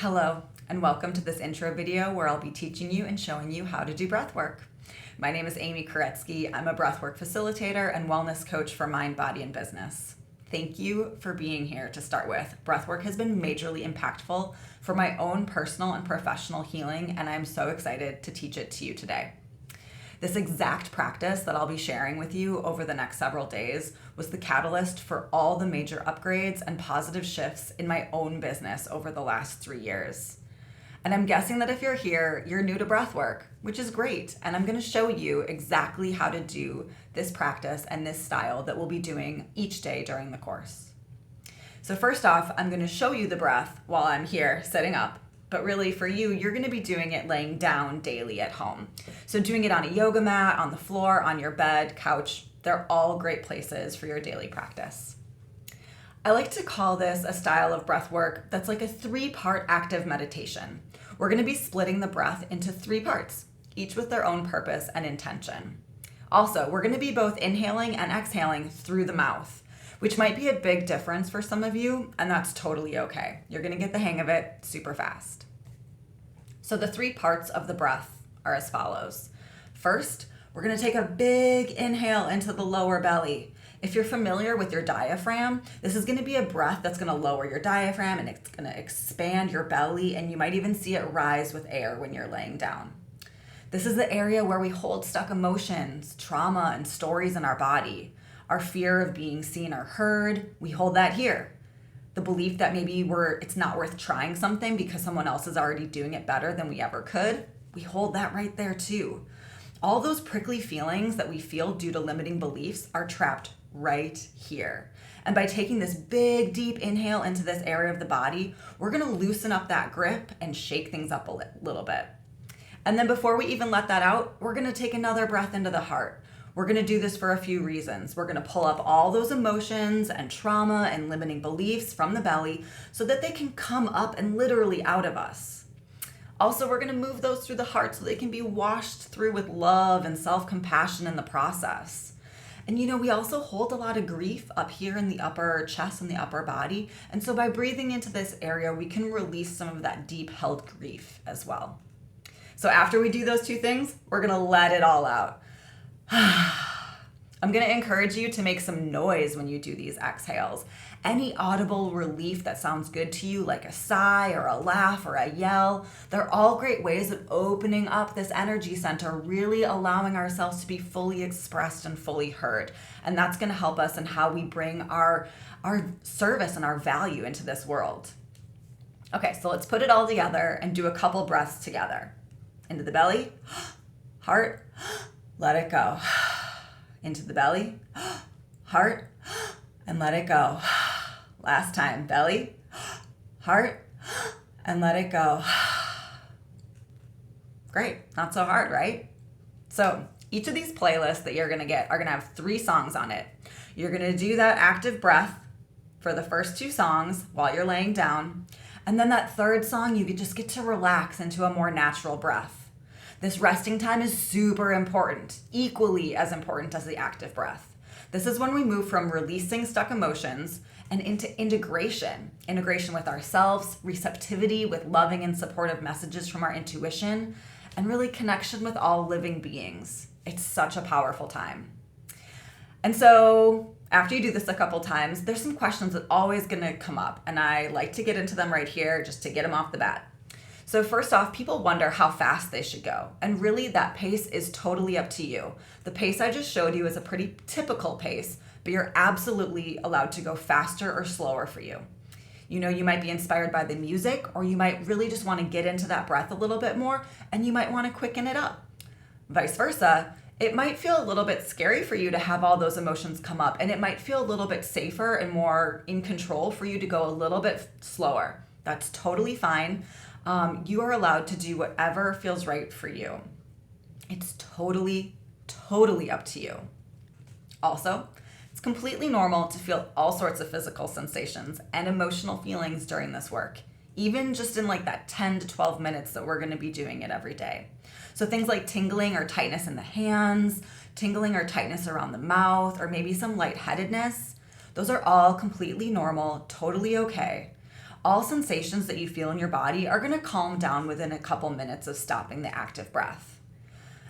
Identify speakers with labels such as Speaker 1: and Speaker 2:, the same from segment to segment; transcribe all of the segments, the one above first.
Speaker 1: Hello, and welcome to this intro video where I'll be teaching you and showing you how to do breath work. My name is Amy Koretsky. I'm a breathwork facilitator and wellness coach for mind, body, and business. Thank you for being here to start with. Breathwork has been majorly impactful for my own personal and professional healing, and I'm so excited to teach it to you today. This exact practice that I'll be sharing with you over the next several days was the catalyst for all the major upgrades and positive shifts in my own business over the last 3 years. And I'm guessing that if you're here, you're new to breathwork, which is great. And I'm going to show you exactly how to do this practice and this style that we'll be doing each day during the course. So first off, I'm going to show you the breath while I'm here sitting up. But really for you, you're going to be doing it laying down daily at home. So doing it on a yoga mat, on the floor, on your bed, couch, they're all great places for your daily practice. I like to call this a style of breath work that's like a 3-part active meditation. We're going to be splitting the breath into 3 parts, each with their own purpose and intention. Also, we're going to be both inhaling and exhaling through the mouth, which might be a big difference for some of you, and that's totally okay. You're going to get the hang of it super fast. So the 3 parts of the breath are as follows. First, we're going to take a big inhale into the lower belly. If you're familiar with your diaphragm, this is going to be a breath that's going to lower your diaphragm and it's going to expand your belly, and you might even see it rise with air when you're laying down. This is the area where we hold stuck emotions, trauma, and stories in our body. Our fear of being seen or heard, we hold that here. The belief that maybe it's not worth trying something because someone else is already doing it better than we ever could, we hold that right there too. All those prickly feelings that we feel due to limiting beliefs are trapped right here. And by taking this big, deep inhale into this area of the body, we're gonna loosen up that grip and shake things up a little bit. And then before we even let that out, we're gonna take another breath into the heart. We're going to do this for a few reasons. We're going to pull up all those emotions and trauma and limiting beliefs from the belly so that they can come up and literally out of us. Also, we're going to move those through the heart so they can be washed through with love and self-compassion in the process. And we also hold a lot of grief up here in the upper chest and the upper body. And so by breathing into this area, we can release some of that deep held grief as well. So after we do those 2 things, we're going to let it all out. I'm going to encourage you to make some noise when you do these exhales. Any audible relief that sounds good to you, like a sigh or a laugh or a yell, they're all great ways of opening up this energy center, really allowing ourselves to be fully expressed and fully heard. And that's going to help us in how we bring our service and our value into this world. Okay, so let's put it all together and do a couple breaths together. Into the belly, heart, let it go. Into the belly, heart, and let it go. Last time, belly, heart, and let it go. Great, not so hard, right? So each of these playlists that you're gonna get are gonna have 3 songs on it. You're gonna do that active breath for the first 2 songs while you're laying down. And then that 3rd song, you just get to relax into a more natural breath. This resting time is super important, equally as important as the active breath. This is when we move from releasing stuck emotions and into integration with ourselves, receptivity with loving and supportive messages from our intuition, and really connection with all living beings. It's such a powerful time. And so after you do this a couple times, there's some questions that are always gonna come up, and I like to get into them right here just to get them off the bat. So first off, people wonder how fast they should go. And really that pace is totally up to you. The pace I just showed you is a pretty typical pace, but you're absolutely allowed to go faster or slower for you. You might be inspired by the music, or you might really just want to get into that breath a little bit more, and you might want to quicken it up. Vice versa, it might feel a little bit scary for you to have all those emotions come up, and it might feel a little bit safer and more in control for you to go a little bit slower. That's totally fine. You are allowed to do whatever feels right for you. It's totally up to you. Also, it's completely normal to feel all sorts of physical sensations and emotional feelings during this work, even just in like that 10 to 12 minutes that we're going to be doing it every day. So things like tingling or tightness in the hands, tingling or tightness around the mouth, or maybe some lightheadedness, those are all completely normal, totally okay. All sensations that you feel in your body are going to calm down within a couple minutes of stopping the active breath.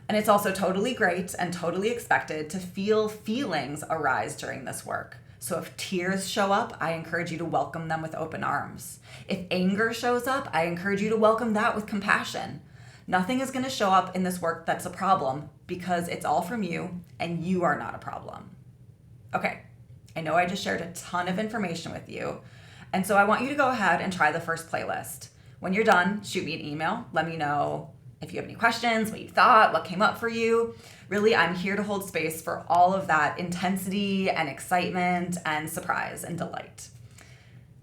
Speaker 1: And it's also totally great and totally expected to feel feelings arise during this work. So if tears show up, I encourage you to welcome them with open arms. If anger shows up, I encourage you to welcome that with compassion. Nothing is going to show up in this work that's a problem because it's all from you and you are not a problem. Okay, I know I just shared a ton of information with you. And so I want you to go ahead and try the first playlist. When you're done, shoot me an email. Let me know if you have any questions, what you thought, what came up for you. Really, I'm here to hold space for all of that intensity and excitement and surprise and delight.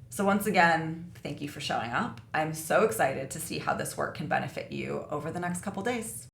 Speaker 1: So once again, thank you for showing up. I'm so excited to see how this work can benefit you over the next couple days.